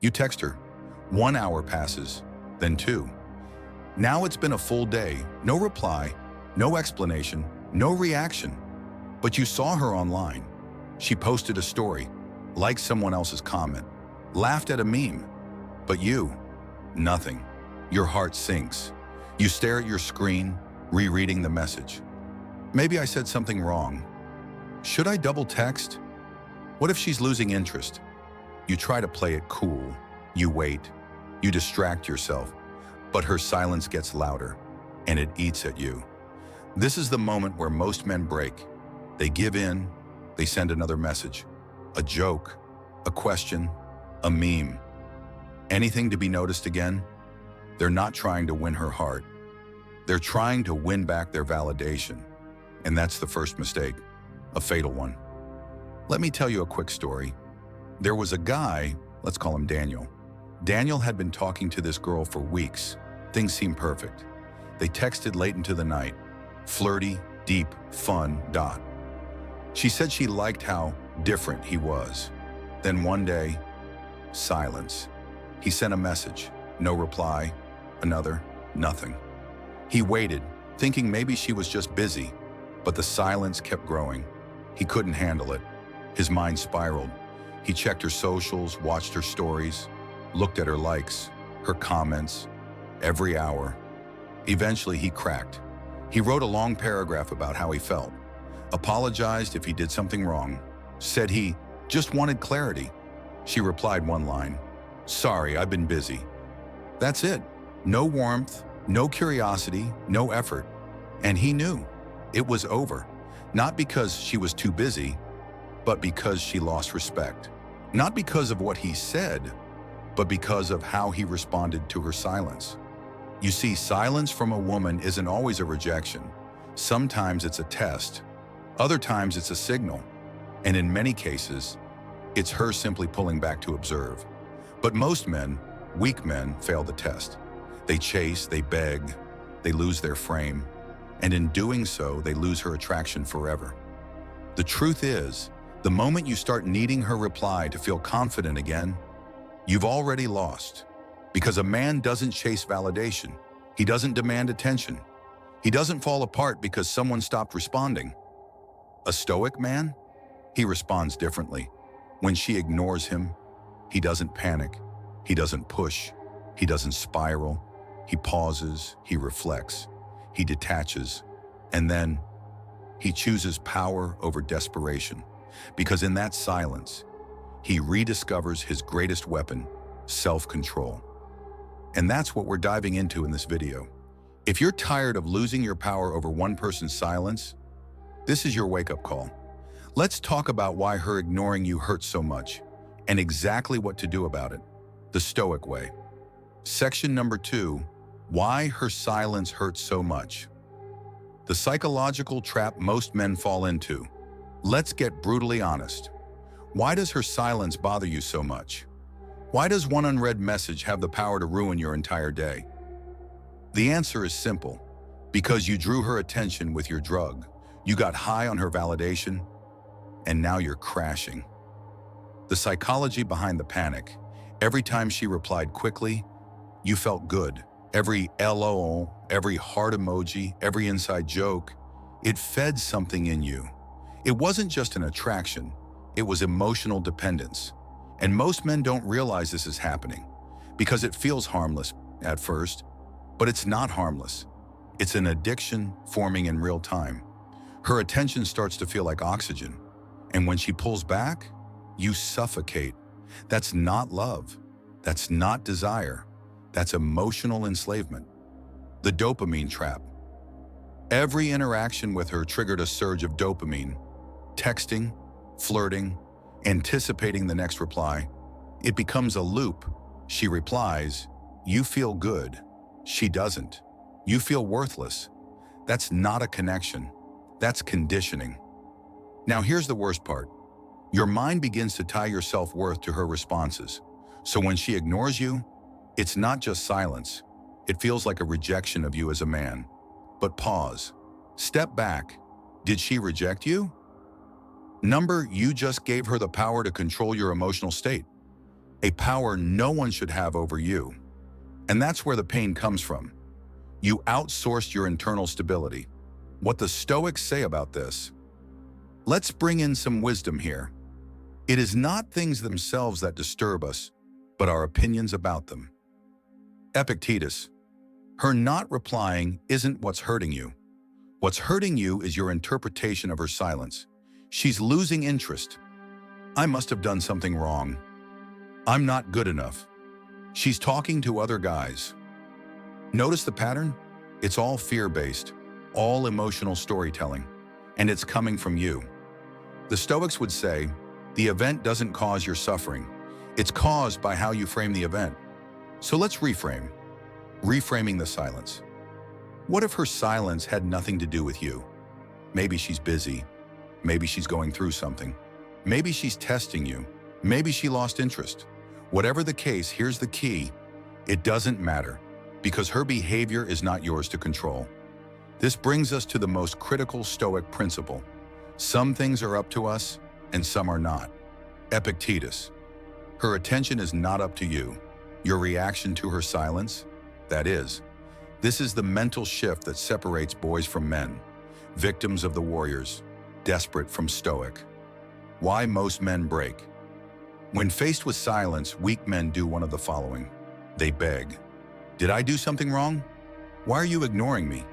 You text her. 1 hour passes, then 2. Now it's been a full day, no reply, no explanation, no reaction. But you saw her online. She posted a story, liked someone else's comment, laughed at a meme. But you, nothing. Your heart sinks. You stare at your screen, rereading the message. Maybe I said something wrong. Should I double text? What if she's losing interest? You try to play it cool. You wait. You distract yourself. But her silence gets louder, and it eats at you. This is the moment where most men break. They give in. They send another message. A joke, a question, a meme. Anything to be noticed again? They're not trying to win her heart. They're trying to win back their validation. And that's the first mistake, a fatal one. Let me tell you a quick story. There was a guy, let's call him Daniel. Daniel had been talking to this girl for weeks. Things seemed perfect. They texted late into the night. Flirty, deep, fun, . She said she liked how different he was. Then one day, silence. He sent a message, no reply. Another, nothing. He waited, thinking maybe she was just busy, but the silence kept growing. He couldn't handle it. His mind spiraled. He checked her socials, watched her stories, looked at her likes, her comments, every hour. Eventually, he cracked. He wrote a long paragraph about how he felt, apologized if he did something wrong, said he just wanted clarity. She replied one line, "Sorry, I've been busy." That's it. No warmth, no curiosity, no effort. And he knew it was over, not because she was too busy, but because she lost respect. Not because of what he said, but because of how he responded to her silence. You see, silence from a woman isn't always a rejection. Sometimes it's a test. Other times it's a signal. And in many cases, it's her simply pulling back to observe. But most men, weak men, fail the test. They chase, they beg, they lose their frame. And in doing so, they lose her attraction forever. The truth is, the moment you start needing her reply to feel confident again, you've already lost. Because a man doesn't chase validation. He doesn't demand attention. He doesn't fall apart because someone stopped responding. A stoic man? He responds differently. When she ignores him, he doesn't panic. He doesn't push. He doesn't spiral. He pauses. He reflects. He detaches. And then he chooses power over desperation. Because in that silence, he rediscovers his greatest weapon, self-control. And that's what we're diving into in this video. If you're tired of losing your power over one person's silence, this is your wake-up call. Let's talk about why her ignoring you hurts so much and exactly what to do about it, the Stoic way. Section number 2, why her silence hurts so much. The psychological trap most men fall into. Let's get brutally honest. Why does her silence bother you so much? Why does one unread message have the power to ruin your entire day? The answer is simple. Because you drew her attention with your drug. You got high on her validation, and now you're crashing. The psychology behind the panic. Every time she replied quickly, you felt good. Every LOL, every heart emoji, every inside joke, it fed something in you. It wasn't just an attraction, it was emotional dependence. And most men don't realize this is happening because it feels harmless at first, but it's not harmless. It's an addiction forming in real time. Her attention starts to feel like oxygen. And when she pulls back, you suffocate. That's not love. That's not desire. That's emotional enslavement. The dopamine trap. Every interaction with her triggered a surge of dopamine. Texting, flirting, anticipating the next reply. It becomes a loop. She replies, you feel good. She doesn't. You feel worthless. That's not a connection. That's conditioning. Now here's the worst part. Your mind begins to tie your self-worth to her responses. So when she ignores you, it's not just silence. It feels like a rejection of you as a man. But pause. Step back. Did she reject you? You just gave her the power to control your emotional state. a power no one should have over you. And that's where the pain comes from. You outsourced your internal stability. What the Stoics say about this? Let's bring in some wisdom here. It is not things themselves that disturb us, but our opinions about them. Epictetus, her not replying isn't what's hurting you. What's hurting you is your interpretation of her silence. She's losing interest. I must have done something wrong. I'm not good enough. She's talking to other guys. Notice the pattern? It's all fear-based, all emotional storytelling, and it's coming from you. The Stoics would say, the event doesn't cause your suffering. It's caused by how you frame the event. So let's reframe. Reframing the silence. What if her silence had nothing to do with you? Maybe she's busy. Maybe she's going through something. Maybe she's testing you. Maybe she lost interest. Whatever the case, here's the key. It doesn't matter, because her behavior is not yours to control. This brings us to the most critical Stoic principle. Some things are up to us, and some are not. Epictetus. Her attention is not up to you. Your reaction to her silence, that is. This is the mental shift that separates boys from men, victims of the warriors, desperate from Stoic. Why most men break. When faced with silence, weak men do one of the following. They beg. Did I do something wrong? Why are you ignoring me?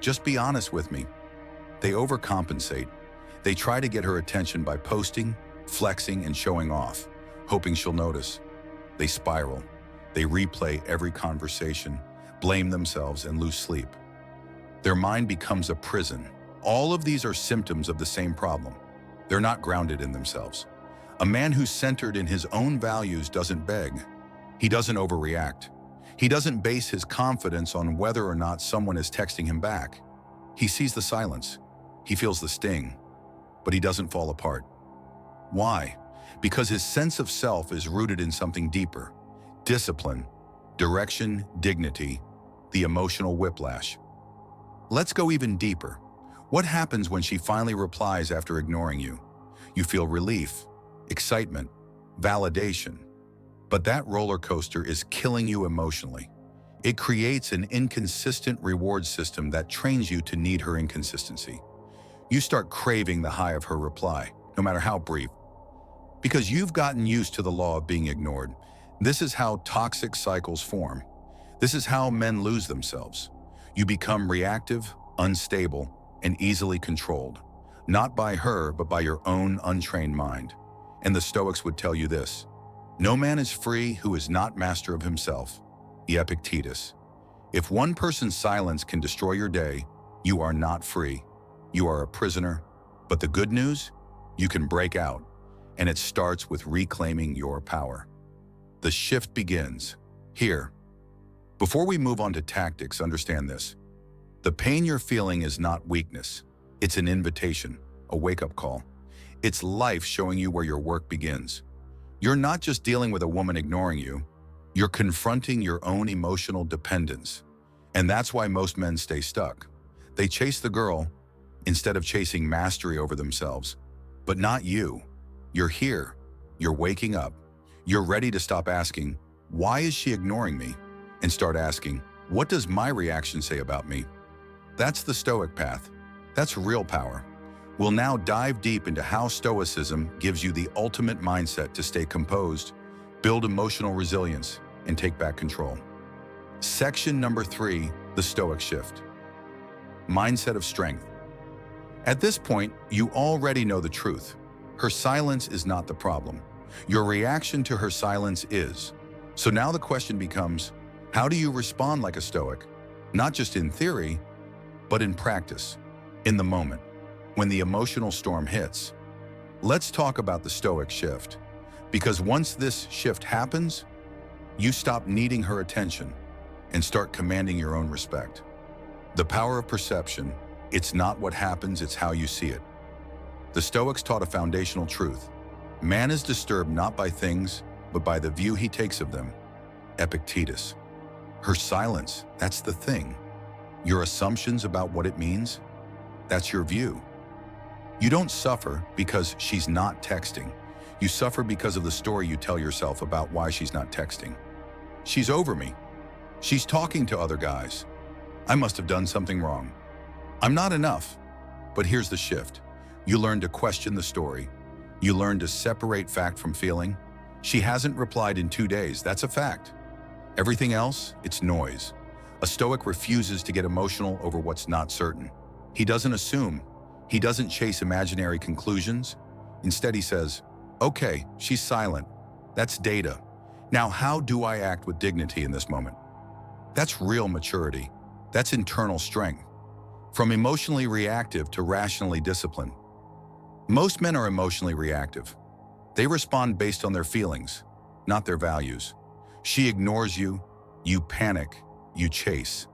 Just be honest with me. They overcompensate. They try to get her attention by posting, flexing, and showing off, hoping she'll notice. They spiral. They replay every conversation, blame themselves, and lose sleep. Their mind becomes a prison. All of these are symptoms of the same problem. They're not grounded in themselves. A man who's centered in his own values doesn't beg. He doesn't overreact. He doesn't base his confidence on whether or not someone is texting him back. He sees the silence. He feels the sting. But he doesn't fall apart. Why? Because his sense of self is rooted in something deeper. Discipline, direction, dignity, the emotional whiplash. Let's go even deeper. What happens when she finally replies after ignoring you? You feel relief, excitement, validation. But that roller coaster is killing you emotionally. It creates an inconsistent reward system that trains you to need her inconsistency. You start craving the high of her reply, no matter how brief. Because you've gotten used to the law of being ignored. This is how toxic cycles form. This is how men lose themselves. You become reactive, unstable, and easily controlled. Not by her, but by your own untrained mind. And the Stoics would tell you this. No man is free who is not master of himself. The Epictetus. If one person's silence can destroy your day, you are not free. You are a prisoner. But the good news? You can break out. And it starts with reclaiming your power. The shift begins here. Before we move on to tactics, understand this. The pain you're feeling is not weakness. It's an invitation, a wake-up call. It's life showing you where your work begins. You're not just dealing with a woman ignoring you. You're confronting your own emotional dependence. And that's why most men stay stuck. They chase the girl instead of chasing mastery over themselves. But not you. You're here. You're waking up. You're ready to stop asking, why is she ignoring me? And start asking, what does my reaction say about me? That's the Stoic path. That's real power. We'll now dive deep into how Stoicism gives you the ultimate mindset to stay composed, build emotional resilience, and take back control. Section number 3, the Stoic shift. Mindset of strength. At this point, you already know the truth. Her silence is not the problem. Your reaction to her silence is. So now the question becomes, how do you respond like a Stoic? Not just in theory, but in practice, in the moment, when the emotional storm hits. Let's talk about the Stoic shift, because once this shift happens, you stop needing her attention and start commanding your own respect. The power of perception, it's not what happens, it's how you see it. The Stoics taught a foundational truth. Man is disturbed not by things, but by the view he takes of them. Epictetus. Her silence, that's the thing. Your assumptions about what it means, that's your view. You don't suffer because she's not texting. You suffer because of the story you tell yourself about why she's not texting. She's over me. She's talking to other guys. I must have done something wrong. I'm not enough. But here's the shift. You learn to question the story. You learn to separate fact from feeling. She hasn't replied in 2 days, that's a fact. Everything else, it's noise. A Stoic refuses to get emotional over what's not certain. He doesn't assume. He doesn't chase imaginary conclusions. Instead, he says, okay, she's silent. That's data. Now, how do I act with dignity in this moment? That's real maturity. That's internal strength. From emotionally reactive to rationally disciplined. Most men are emotionally reactive. They respond based on their feelings, not their values. She ignores you, you panic, you chase.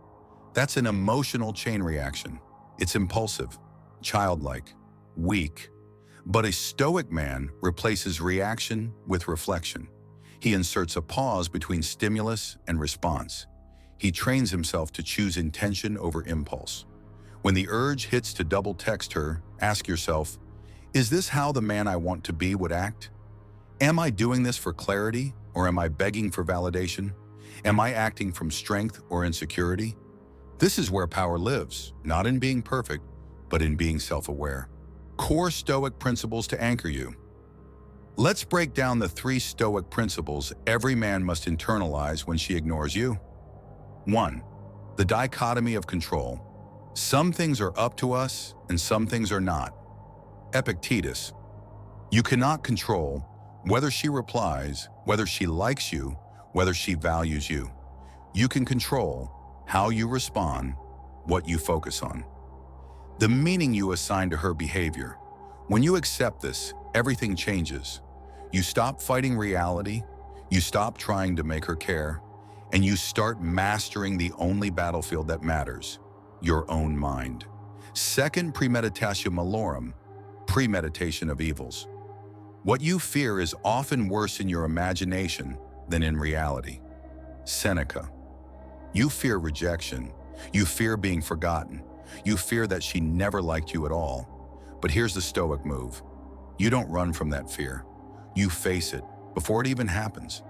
That's an emotional chain reaction. It's impulsive, childlike, weak. But a Stoic man replaces reaction with reflection. He inserts a pause between stimulus and response. He trains himself to choose intention over impulse. When the urge hits to double text her, ask yourself, is this how the man I want to be would act? Am I doing this for clarity, or am I begging for validation? Am I acting from strength or insecurity? This is where power lives, not in being perfect, but in being self-aware. Core Stoic principles to anchor you. Let's break down the 3 Stoic principles every man must internalize when she ignores you. 1. The dichotomy of control. Some things are up to us, and some things are not. Epictetus. You cannot control whether she replies, whether she likes you, whether she values you. You can control how you respond, what you focus on. The meaning you assign to her behavior. When you accept this, everything changes. You stop fighting reality, you stop trying to make her care, and you start mastering the only battlefield that matters, your own mind. 2. Premeditatio malorum, premeditation of evils. What you fear is often worse in your imagination than in reality. Seneca. You fear rejection. You fear being forgotten. You fear that she never liked you at all. But here's the Stoic move. You don't run from that fear. You face it before it even happens.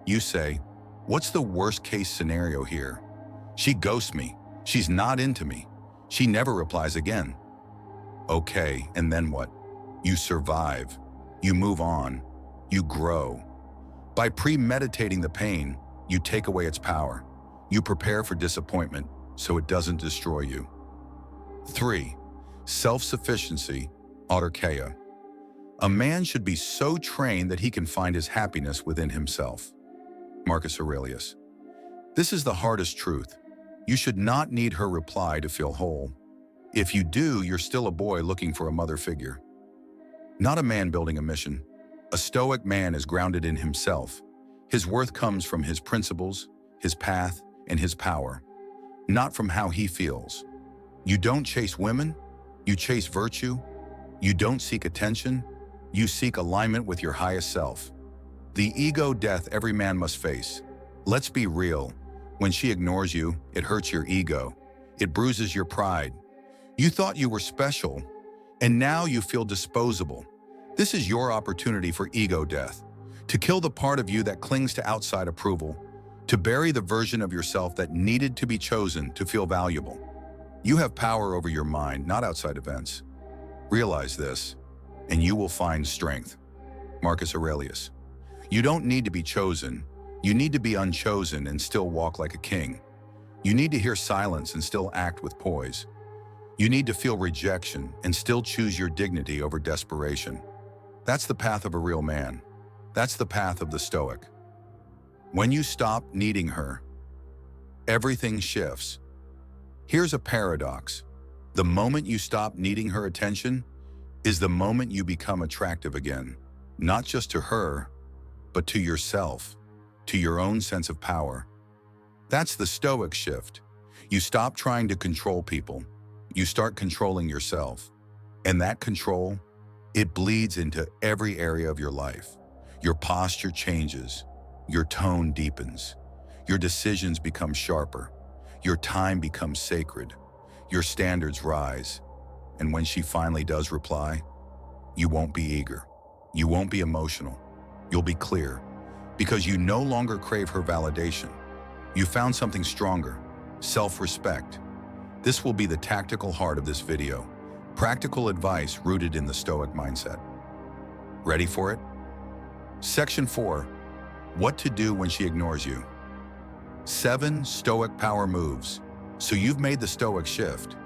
You say, what's the worst case scenario here? She ghosts me. She's not into me. She never replies again. Okay, and then what? You survive. You move on. You grow. By premeditating the pain, you take away its power. You prepare for disappointment so it doesn't destroy you. 3. Self-sufficiency, autarkeia. A man should be so trained that he can find his happiness within himself. Marcus Aurelius. This is the hardest truth. You should not need her reply to feel whole. If you do, you're still a boy looking for a mother figure. Not a man building a mission. A Stoic man is grounded in himself. His worth comes from his principles, his path, and his power, not from how he feels. You don't chase women, you chase virtue. You don't seek attention, you seek alignment with your highest self. The ego death every man must face. Let's be real. When she ignores you, it hurts your ego. It bruises your pride. You thought you were special, and now you feel disposable. This is your opportunity for ego death, to kill the part of you that clings to outside approval, to bury the version of yourself that needed to be chosen to feel valuable. You have power over your mind, not outside events. Realize this, and you will find strength. Marcus Aurelius. You don't need to be chosen. You need to be unchosen and still walk like a king. You need to hear silence and still act with poise. You need to feel rejection and still choose your dignity over desperation. That's the path of a real man. That's the path of the Stoic. When you stop needing her, everything shifts. Here's a paradox. The moment you stop needing her attention is the moment you become attractive again, not just to her, but to yourself, to your own sense of power. That's the Stoic shift. You stop trying to control people. You start controlling yourself. And that control, it bleeds into every area of your life. Your posture changes. Your tone deepens. Your decisions become sharper. Your time becomes sacred. Your standards rise. And when she finally does reply, you won't be eager. You won't be emotional. You'll be clear, because you no longer crave her validation. You found something stronger, self-respect. This will be the tactical heart of this video. Practical advice rooted in the Stoic mindset. Ready for it? Section 4. What to do when she ignores you. 7 Stoic Power Moves. So you've made the Stoic shift.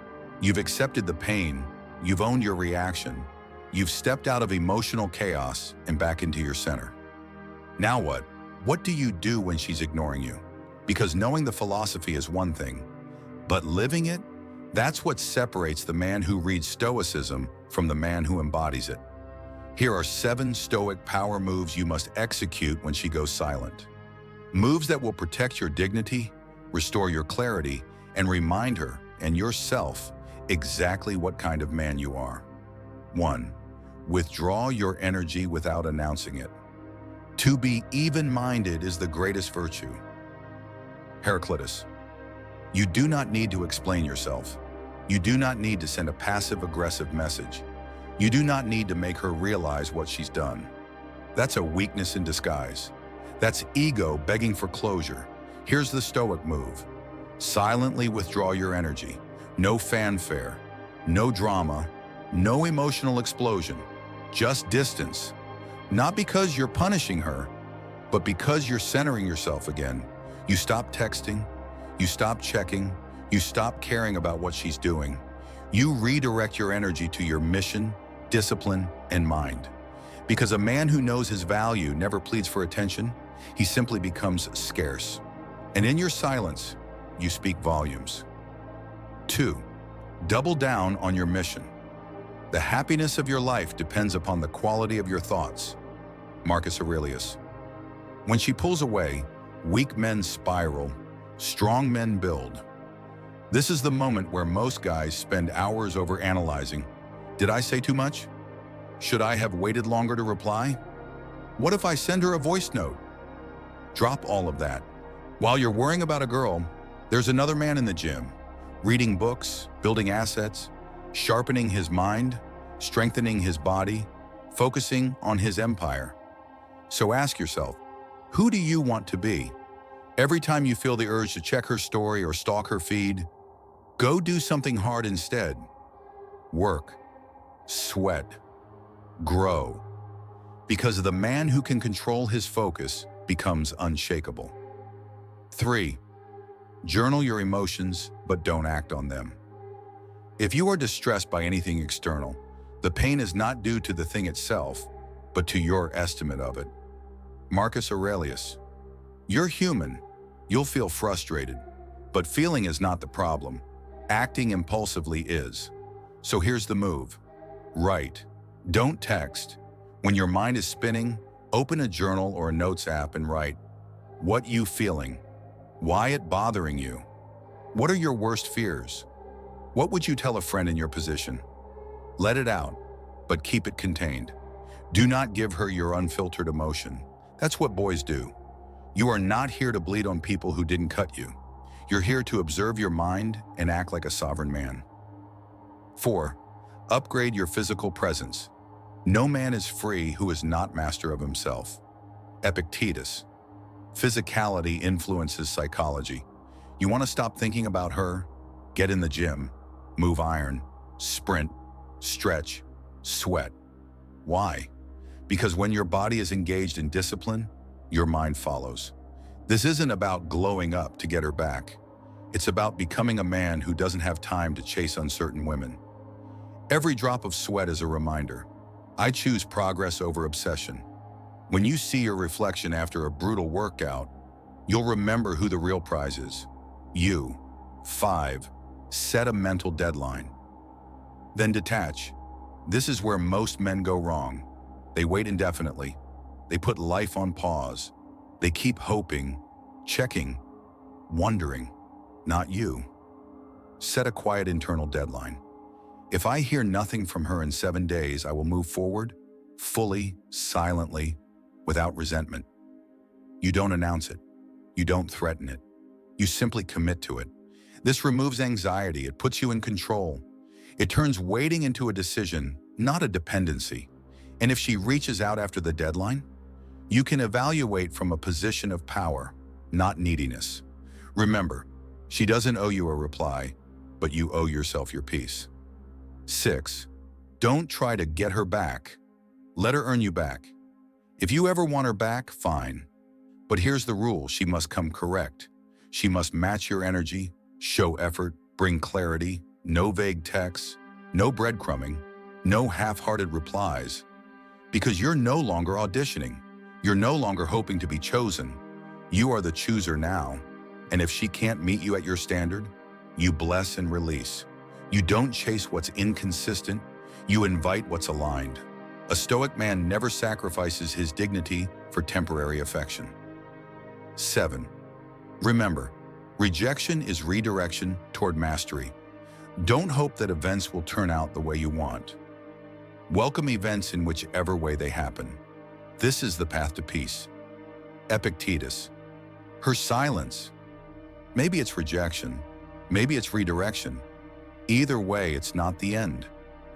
You've accepted the pain. You've owned your reaction. You've stepped out of emotional chaos and back into your center. Now what? What do you do when she's ignoring you? Because knowing the philosophy is one thing, but living it, that's what separates the man who reads Stoicism from the man who embodies it. Here are 7 Stoic power moves you must execute when she goes silent. Moves that will protect your dignity, restore your clarity, and remind her and yourself exactly what kind of man you are. 1. Withdraw your energy without announcing it. To be even-minded is the greatest virtue. Heraclitus. You do not need to explain yourself. You do not need to send a passive-aggressive message. You do not need to make her realize what she's done. That's a weakness in disguise. That's ego begging for closure. Here's the Stoic move. Silently withdraw your energy. No fanfare, no drama, no emotional explosion. Just distance. Not because you're punishing her, but because you're centering yourself again. You stop texting, you stop checking, you stop caring about what she's doing. You redirect your energy to your mission, discipline, and mind. Because a man who knows his value never pleads for attention, he simply becomes scarce. And in your silence, you speak volumes. 2. Double down on your mission. The happiness of your life depends upon the quality of your thoughts. Marcus Aurelius. When she pulls away, weak men spiral, strong men build. This is the moment where most guys spend hours overanalyzing. Did I say too much? Should I have waited longer to reply? What if I send her a voice note? Drop all of that. While you're worrying about a girl, there's another man in the gym, reading books, building assets, sharpening his mind, strengthening his body, focusing on his empire. So ask yourself, who do you want to be? Every time you feel the urge to check her story or stalk her feed, go do something hard instead. Work, sweat, grow. Because the man who can control his focus becomes unshakable. 3. Journal your emotions, but don't act on them. If you are distressed by anything external, the pain is not due to the thing itself, but to your estimate of it. Marcus Aurelius. You're human. You'll feel frustrated, but feeling is not the problem. Acting impulsively is. So here's the move. Write. Don't text. When your mind is spinning, open a journal or a notes app and write, what you feeling? Why it bothering you? What are your worst fears? What would you tell a friend in your position? Let it out, but keep it contained. Do not give her your unfiltered emotion. That's what boys do. You are not here to bleed on people who didn't cut you. You're here to observe your mind and act like a sovereign man. 4. Upgrade your physical presence. No man is free who is not master of himself. Epictetus. Physicality influences psychology. You want to stop thinking about her? Get in the gym, move iron, sprint, stretch, sweat. Why? Because when your body is engaged in discipline, your mind follows. This isn't about glowing up to get her back. It's about becoming a man who doesn't have time to chase uncertain women. Every drop of sweat is a reminder. I choose progress over obsession. When you see your reflection after a brutal workout, you'll remember who the real prize is. You. 5. Set a mental deadline. Then detach. This is where most men go wrong. They wait indefinitely. They put life on pause. They keep hoping, checking, wondering. Not you. Set a quiet internal deadline. If I hear nothing from her in 7 days, I will move forward, fully, silently, without resentment. You don't announce it. You don't threaten it. You simply commit to it. This removes anxiety. It puts you in control. It turns waiting into a decision, not a dependency. And if she reaches out after the deadline, you can evaluate from a position of power, not neediness. Remember, she doesn't owe you a reply, but you owe yourself your peace. 6. Don't try to get her back. Let her earn you back. If you ever want her back, fine. But here's the rule: she must come correct. She must match your energy, show effort, bring clarity, no vague texts, no breadcrumbing, no half-hearted replies. Because you're no longer auditioning. You're no longer hoping to be chosen. You are the chooser now. And if she can't meet you at your standard, you bless and release. You don't chase what's inconsistent. You invite what's aligned. A Stoic man never sacrifices his dignity for temporary affection. 7. Remember, rejection is redirection toward mastery. Don't hope that events will turn out the way you want. Welcome events in whichever way they happen. This is the path to peace. Epictetus. Her silence. Maybe it's rejection. Maybe it's redirection. Either way, it's not the end.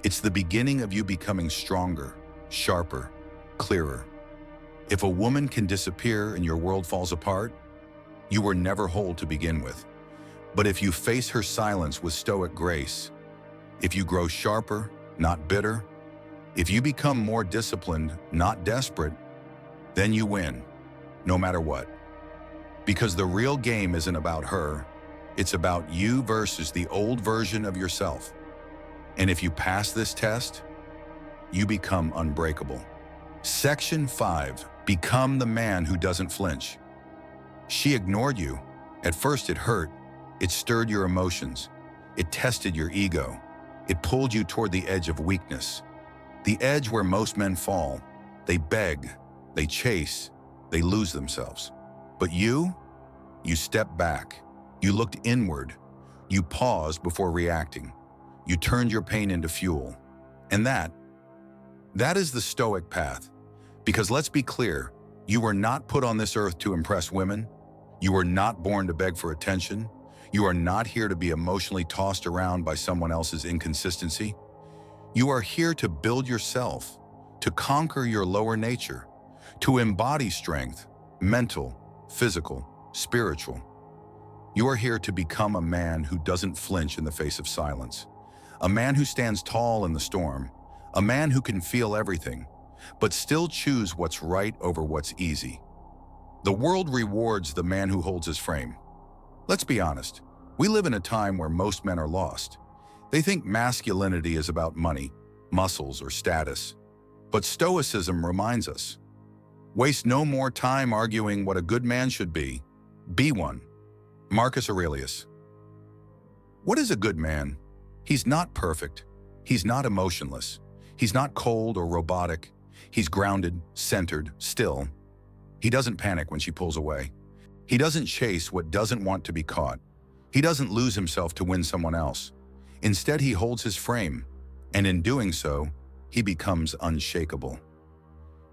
It's the beginning of you becoming stronger, sharper, clearer. If a woman can disappear and your world falls apart, you were never whole to begin with. But if you face her silence with stoic grace, if you grow sharper, not bitter, if you become more disciplined, not desperate, then you win, no matter what. Because the real game isn't about her, it's about you versus the old version of yourself. And if you pass this test, you become unbreakable. Section 5. Become the man who doesn't flinch. She ignored you. At first it hurt. It stirred your emotions. It tested your ego. It pulled you toward the edge of weakness. The edge where most men fall. They beg, they chase, they lose themselves. But you stepped back. You looked inward. You paused before reacting. You turned your pain into fuel. And that is the Stoic path. Because let's be clear, you were not put on this earth to impress women. You were not born to beg for attention. You are not here to be emotionally tossed around by someone else's inconsistency. You are here to build yourself, to conquer your lower nature, to embody strength, mental, physical, spiritual. You are here to become a man who doesn't flinch in the face of silence, a man who stands tall in the storm, a man who can feel everything, but still choose what's right over what's easy. The world rewards the man who holds his frame. Let's be honest, we live in a time where most men are lost. They think masculinity is about money, muscles, or status. But Stoicism reminds us, waste no more time arguing what a good man should be one. Marcus Aurelius. What is a good man? He's not perfect. He's not emotionless. He's not cold or robotic. He's grounded, centered, still. He doesn't panic when she pulls away. He doesn't chase what doesn't want to be caught. He doesn't lose himself to win someone else. Instead, he holds his frame, and in doing so, he becomes unshakable.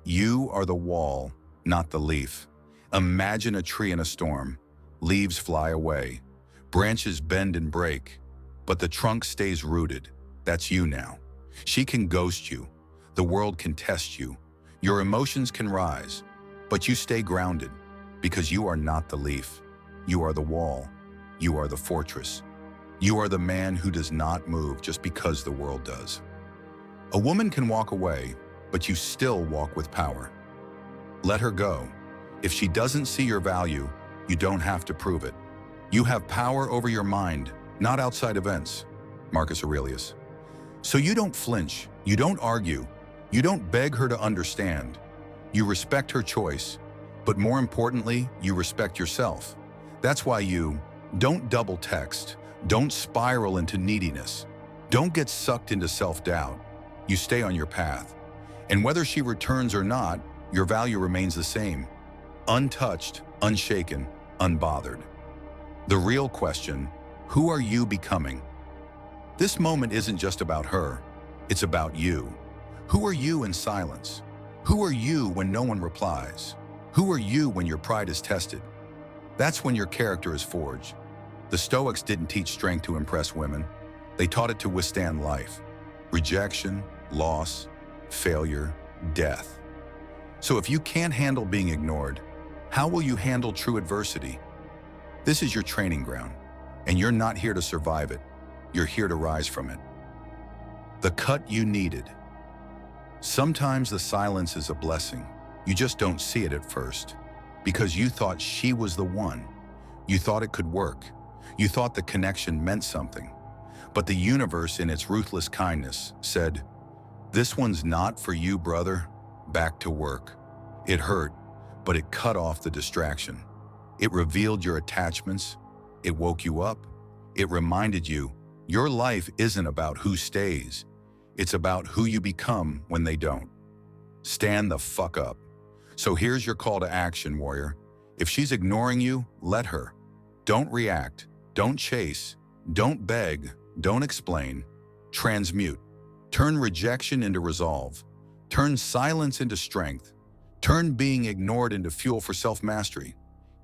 You are the wall, not the leaf. Imagine a tree in a storm. Leaves fly away. Branches bend and break, but the trunk stays rooted. That's you now. She can ghost you. The world can test you. Your emotions can rise, but you stay grounded because you are not the leaf. You are the wall. You are the fortress. You are the man who does not move just because the world does. A woman can walk away, but you still walk with power. Let her go. If she doesn't see your value, you don't have to prove it. You have power over your mind, not outside events. Marcus Aurelius. So you don't flinch, you don't argue, you don't beg her to understand. You respect her choice, but more importantly, you respect yourself. That's why you don't double text, don't spiral into neediness, don't get sucked into self-doubt. You stay on your path. And whether she returns or not, your value remains the same. Untouched, unshaken, unbothered. The real question, who are you becoming? This moment isn't just about her, it's about you. Who are you in silence? Who are you when no one replies? Who are you when your pride is tested? That's when your character is forged. The Stoics didn't teach strength to impress women. They taught it to withstand life. Rejection, loss, failure, death. So if you can't handle being ignored, how will you handle true adversity? This is your training ground, and you're not here to survive it. You're here to rise from it. The cut you needed. Sometimes the silence is a blessing. You just don't see it at first. Because you thought she was the one. You thought it could work. You thought the connection meant something. But the universe, in its ruthless kindness, said, "This one's not for you, brother. Back to work." It hurt, but it cut off the distraction. It revealed your attachments. It woke you up. It reminded you, your life isn't about who stays. It's about who you become when they don't. Stand the fuck up. So here's your call to action, warrior. If she's ignoring you, let her. Don't react. Don't chase. Don't beg. Don't explain. Transmute. Turn rejection into resolve. Turn silence into strength. Turn being ignored into fuel for self-mastery.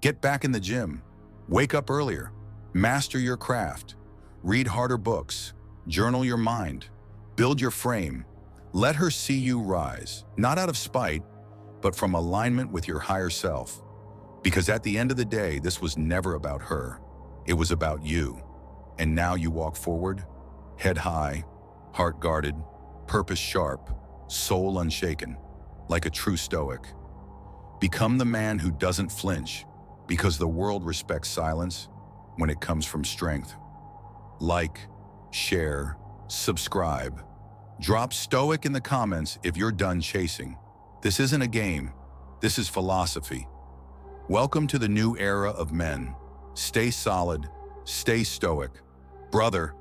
Get back in the gym. Wake up earlier. Master your craft. Read harder books. Journal your mind. Build your frame. Let her see you rise, not out of spite, but from alignment with your higher self. Because at the end of the day, this was never about her. It was about you. And now you walk forward, head high, heart guarded, purpose sharp, soul unshaken, like a true Stoic. Become the man who doesn't flinch, because the world respects silence when it comes from strength. Like, share, subscribe. Drop Stoic in the comments if you're done chasing. This isn't a game. This is philosophy. Welcome to the new era of men. Stay solid, stay stoic. Brother,